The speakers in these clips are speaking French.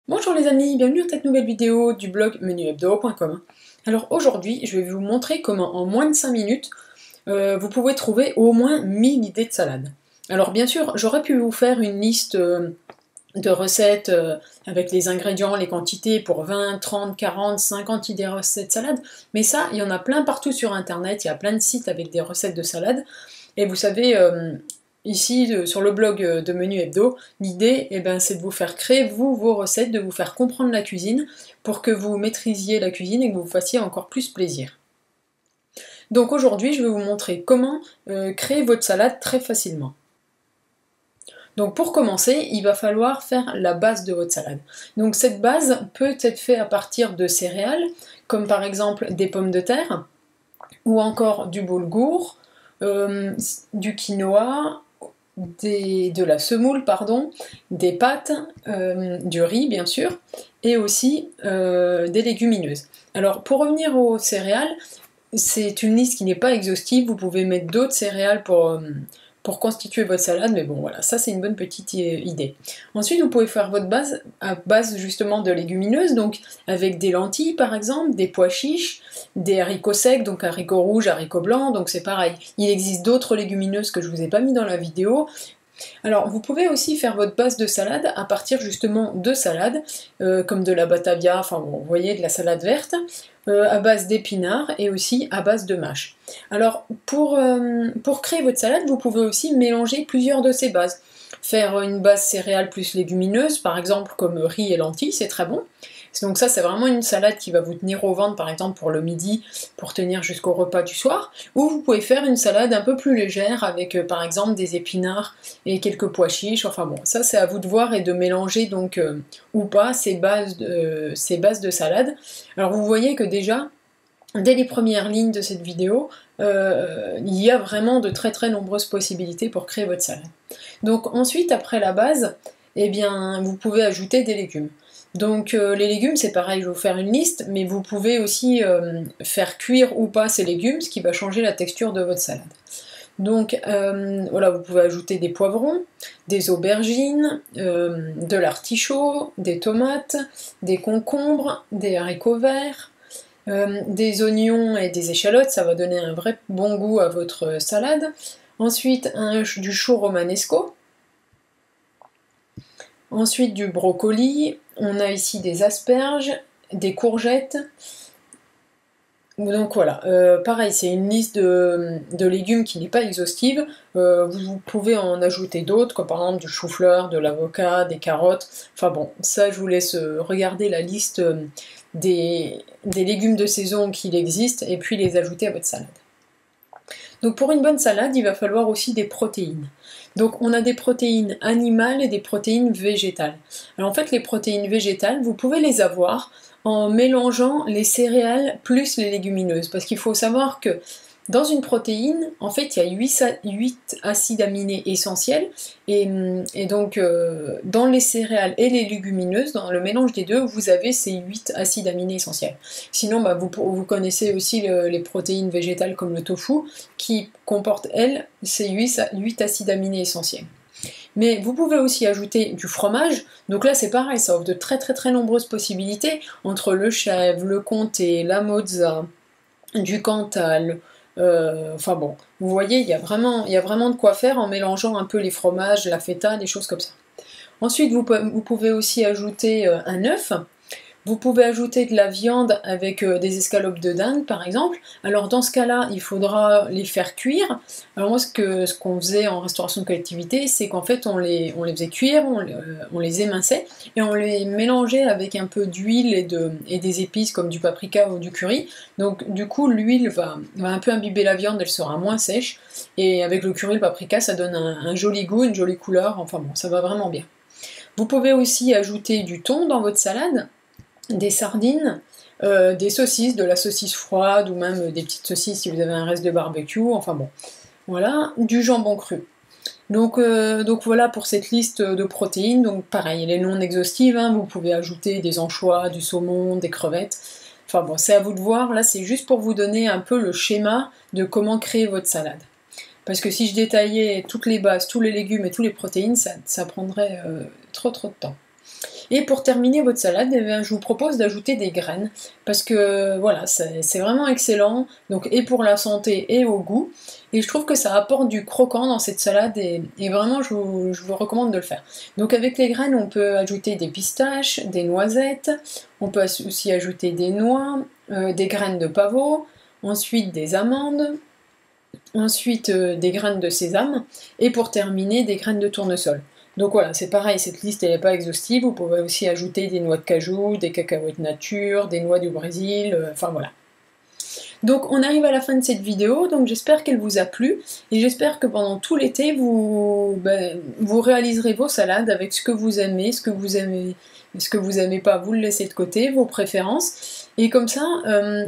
Bonjour les amis, bienvenue dans cette nouvelle vidéo du blog menuhebdo.com. Alors aujourd'hui, je vais vous montrer comment en moins de 5 minutes, vous pouvez trouver au moins 1000 idées de salade. Alors bien sûr, j'aurais pu vous faire une liste de recettes avec les ingrédients, les quantités pour 20, 30, 40, 50 idées de recettes de salade, mais ça, il y en a plein partout sur internet, il y a plein de sites avec des recettes de salade, et vous savez, ici, sur le blog de Menu Hebdo, l'idée, c'est de vous faire créer, vous, vos recettes, de vous faire comprendre la cuisine, pour que vous maîtrisiez la cuisine et que vous vous fassiez encore plus plaisir. Donc aujourd'hui, je vais vous montrer comment créer votre salade très facilement. Donc pour commencer, il va falloir faire la base de votre salade. Donc cette base peut être faite à partir de céréales, comme par exemple des pommes de terre, ou encore du boulgour, du quinoa, de la semoule, pardon, des pâtes, du riz bien sûr, et aussi des légumineuses. Alors pour revenir aux céréales, c'est une liste qui n'est pas exhaustive, vous pouvez mettre d'autres céréales pour constituer votre salade, mais bon voilà, ça c'est une bonne petite idée. Ensuite vous pouvez faire votre base à base justement de légumineuses, donc avec des lentilles par exemple, des pois chiches, des haricots secs, donc haricots rouges, haricots blancs, donc c'est pareil. Il existe d'autres légumineuses que je vous ai pas mis dans la vidéo. Alors, vous pouvez aussi faire votre base de salade à partir justement de salades, comme de la batavia, enfin bon, vous voyez, de la salade verte, à base d'épinards et aussi à base de mâche. Alors, pour créer votre salade, vous pouvez aussi mélanger plusieurs de ces bases. Faire une base céréale plus légumineuse, par exemple comme riz et lentilles, c'est très bon. Donc ça, c'est vraiment une salade qui va vous tenir au ventre, par exemple pour le midi, pour tenir jusqu'au repas du soir. Ou vous pouvez faire une salade un peu plus légère avec, par exemple, des épinards et quelques pois chiches. Enfin bon, ça c'est à vous de voir et de mélanger donc ou pas ces bases de salade. Alors vous voyez que déjà, dès les premières lignes de cette vidéo, il y a vraiment de très très nombreuses possibilités pour créer votre salade. Donc ensuite, après la base, eh bien, vous pouvez ajouter des légumes. Donc les légumes, c'est pareil, je vais vous faire une liste, mais vous pouvez aussi faire cuire ou pas ces légumes, ce qui va changer la texture de votre salade. Donc voilà, vous pouvez ajouter des poivrons, des aubergines, de l'artichaut, des tomates, des concombres, des haricots verts, des oignons et des échalotes, ça va donner un vrai bon goût à votre salade. Ensuite, du chou romanesco. Ensuite, du brocoli. On a ici des asperges, des courgettes. Donc voilà, pareil, c'est une liste de légumes qui n'est pas exhaustive. Vous pouvez en ajouter d'autres, comme par exemple du chou-fleur, de l'avocat, des carottes. Enfin bon, ça je vous laisse regarder la liste des légumes de saison qu'il existe et puis les ajouter à votre salade. Donc pour une bonne salade, il va falloir aussi des protéines. Donc on a des protéines animales et des protéines végétales. Alors en fait, les protéines végétales, vous pouvez les avoir en mélangeant les céréales plus les légumineuses. Parce qu'il faut savoir que dans une protéine, en fait, il y a 8 acides aminés essentiels. Et donc, dans les céréales et les légumineuses, dans le mélange des deux, vous avez ces 8 acides aminés essentiels. Sinon, vous connaissez aussi les protéines végétales comme le tofu, qui comportent, elles, ces 8 acides aminés essentiels. Mais vous pouvez aussi ajouter du fromage, donc là c'est pareil, ça offre de très très très nombreuses possibilités, entre le chèvre, le comté, la mozza, du cantal, enfin bon, vous voyez, il y a vraiment de quoi faire en mélangeant un peu les fromages, la feta, des choses comme ça. Ensuite, vous pouvez aussi ajouter un œuf. Vous pouvez ajouter de la viande avec des escalopes de dinde par exemple. Alors dans ce cas-là, il faudra les faire cuire. Alors moi ce qu'on faisait en restauration de collectivité, c'est qu'en fait on les faisait cuire, on les éminçait et on les mélangeait avec un peu d'huile et des épices comme du paprika ou du curry. Donc du coup l'huile va un peu imbiber la viande, elle sera moins sèche. Et avec le curry, le paprika, ça donne un joli goût, une jolie couleur, enfin bon, ça va vraiment bien. Vous pouvez aussi ajouter du thon dans votre salade, des sardines, des saucisses, de la saucisse froide ou même des petites saucisses si vous avez un reste de barbecue, enfin bon, voilà, du jambon cru. Donc voilà pour cette liste de protéines, donc pareil, elle est non exhaustive, hein, vous pouvez ajouter des anchois, du saumon, des crevettes, enfin bon, c'est à vous de voir, là c'est juste pour vous donner un peu le schéma de comment créer votre salade. Parce que si je détaillais toutes les bases, tous les légumes et toutes les protéines, ça prendrait trop de temps. Et pour terminer votre salade, eh bien, je vous propose d'ajouter des graines, parce que voilà, c'est vraiment excellent, donc et pour la santé et au goût. Et je trouve que ça apporte du croquant dans cette salade et vraiment je vous recommande de le faire. Donc avec les graines, on peut ajouter des pistaches, des noisettes, on peut aussi ajouter des noix, des graines de pavot, ensuite des amandes, ensuite des graines de sésame et pour terminer des graines de tournesol. Donc voilà, c'est pareil, cette liste n'est pas exhaustive, vous pouvez aussi ajouter des noix de cajou, des cacahuètes nature, des noix du Brésil, enfin voilà. Donc on arrive à la fin de cette vidéo, donc j'espère qu'elle vous a plu, et j'espère que pendant tout l'été, vous réaliserez vos salades avec ce que vous aimez, ce que vous aimez pas, vous le laissez de côté, vos préférences, et comme ça,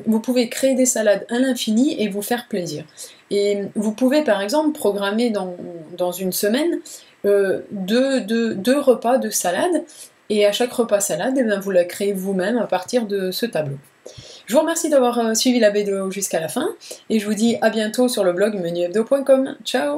vous pouvez créer des salades à l'infini et vous faire plaisir. Et vous pouvez par exemple programmer dans une semaine deux repas de salade, et à chaque repas salade, eh bien, vous la créez vous-même à partir de ce tableau. Je vous remercie d'avoir suivi la vidéo jusqu'à la fin, et je vous dis à bientôt sur le blog menuhebdo.com. Ciao!